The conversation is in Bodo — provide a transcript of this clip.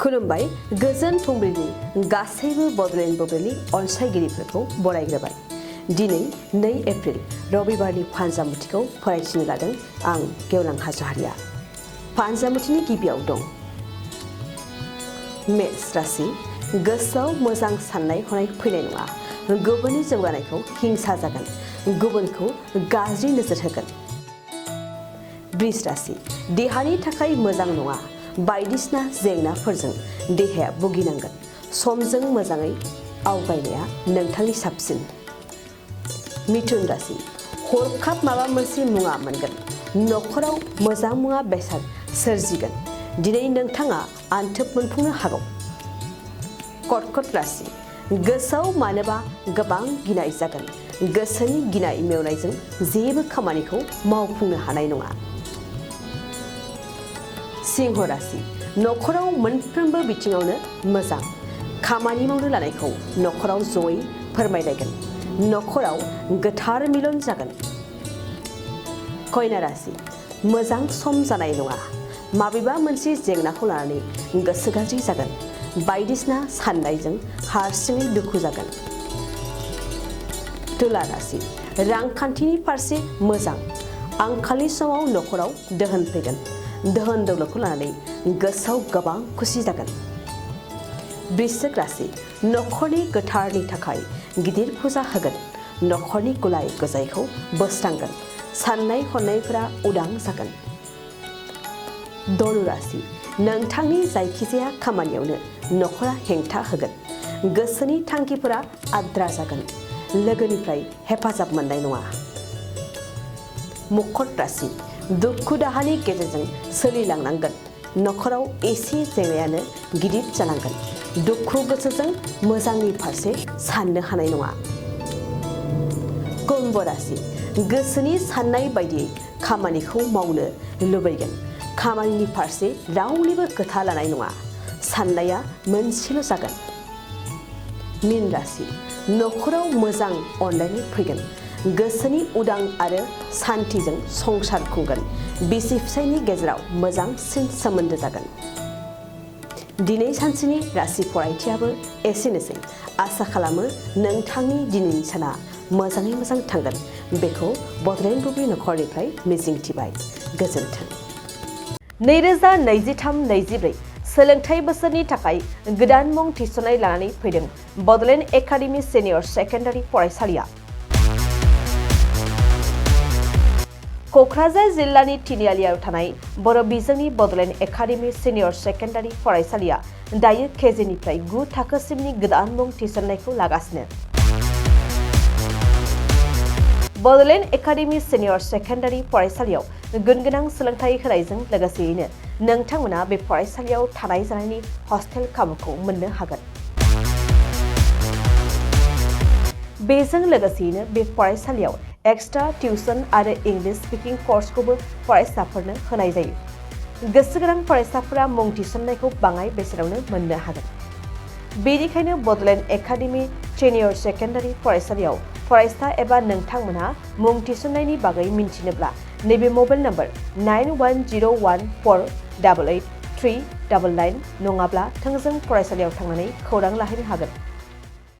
खुलुमबाय गोजोन फुंबिलिनि गासैबो बडलेण्ड बुब्लिनि अनसायगिरिफोरखौ बरायग्रोबाय। दिनै 2 एप्रिल रबिबारनि फानजामुथिखौ फरायथिनो लादों आं गेवलां हाज'हारिया। फानजामुथिनि गिबियाव दं मेष राशि। गोसोआव मोजां साननाय हनाय फैनाय नङा। गुबुननि जौगानायखौ हिंसा जागोन। गुबुनखौ गाज्रि नोजोर होगोन। वृष राशि। देहानि थाखाय मोजां नङा। बायदिसिना जेंनाफोरजों देहाया भुगिनांगोन। समजों मोजाङै आवगायनाया नोंथांनि साबसिन। मिथुन राशि। हरखाब माबा मोनसे मुवा मोनगोन। नखराव मोजां मुवा बेसाद सोरजिगोन। दिनै नोंथाङा आन्थोब मोनफुंनो हागौ। कर्कट राशि। गोसोआव मानोबा गोबां गिनाय जागोन। गोसोनि गिनाय मेवनायजों जेबो खामानिखौ मावफुंनो हानाय नङा। सिंह राशि। नखराव मोनफ्रोमबो बिथिङावनो मोजां। खामानि मावनो लानायखौ नखराव जयै फोरमायलायगोन। नखराव गोथार मिलन जागोन। कन्या राशि। मोजां सम जानाय नङा। माबेबा मोनसे जेंनाखौ लानानै गोसो गाज्रि जागोन। बायदिसिना साननायजों हारसिङै दुखु जागोन। तुला राशि। रांखान्थिनि फारसे मोजां। आंखालनि समाव नखराव दोहोन फैगोन। दोहोन दौलतखौ लानानै गोसोआव गोबां खुसि जागोन। वृश्चिक राशि। नखरनि गोथारनि थाखाय गिदिर फुजा होगोन। नखरनि गुलाय गुजायखौ बोस्रांगोन। साननाय हनायफोरा उदां जागोन। धनु राशि। नोंथांनि जायखिजाया खामानियावनो नखरा हेंथा होगोन। गोसोनि थांखिफोरा आद्रा जागोन। लोगोनिफ्राय हेफाजाब मोननाय नङा। मकर राशि। दुखु दाहानि गेजेरजों सोलिलांनांगोन। नखराव एसे जेंनायानो गिदिर जानांगोन। दुखु गोसोजों मोजांनि फारसे साननो हानाय नङा। कुम्भ राशि। गोसोनि साननाय बायदियै खामानिखौ मावनो लुबैगोन। खामानिनि फारसे रावनिबो खोथा लानाय नङा। साननाया मोनसेल' जागोन। मीन राशि। नखराव मोजां अनलायनाय फैगोन। गोसोनि उदां आरो सान्थिजों संसार खुंगोन। बिसि फिसायनि गेजेराव मोजांसिन सोमोन्दो जागोन। दिनै सानसेनि राशि फरायथियाबो एसेनोसै। आसा खालामो नोंथांनि दिनैनि साना मोजाङै मोजां थांगोन। बेखौ बडलेण्ड बुब्लि नखरनिफ्राय मिजिंथिबाय। गोजोन्थों। 2023-24 सोलोंथाइ बोसोरनि थाखाय गोदान मुं थिसननाय लानानै फैदों बडलेण्ड एकाडेमि सिनियर सेकेन्डारि फरायसालिया। क'क्राझार जिल्लानि तिनिआलियाव थानाय बर' बिजोंनि बडलेण्ड एकाडेमि सिनियर सेकेन्डारि फरायसालिया दायो केजिनिफ्राय 9 थाखोसिमनि गोदान मुं थिसननायखौ लागासिनो। बडलेण्ड एकाडेमि सिनियर सेकेन्डारि फरायसालियाव गुनगोनां सोलोंथाइ होनायजों लोगोसेयैनो नोंथांमोना बे फरायसालियाव थानाय जानायनि हस्टेल खाबुखौ मोननो हागोन। बेजों लोगोसेयैनो बे फरायसालियाव एक्सट्रा टिउसन आरो इंलिश स्पिकिं कर्सखौबो फरायसाफोरनो होनाय जायो। गोसो गोनां फरायसाफोरा मुं थिसननायखौ बाङाय बेसेनावनो मोननो हागोन। बेनिखायनो बडलेण्ड एकाडेमि सिनियर सेकेन्डारि फरायसालियाव फरायसा एबा नोंथांमोनहा मुं थिसननायनि बागै मिन्थिनोब्ला नैबे मबाइल नम्बर 9101488399 नङाब्ला थोंजों फरायसालियाव थांनानै खौरां लाहैनो हागोन।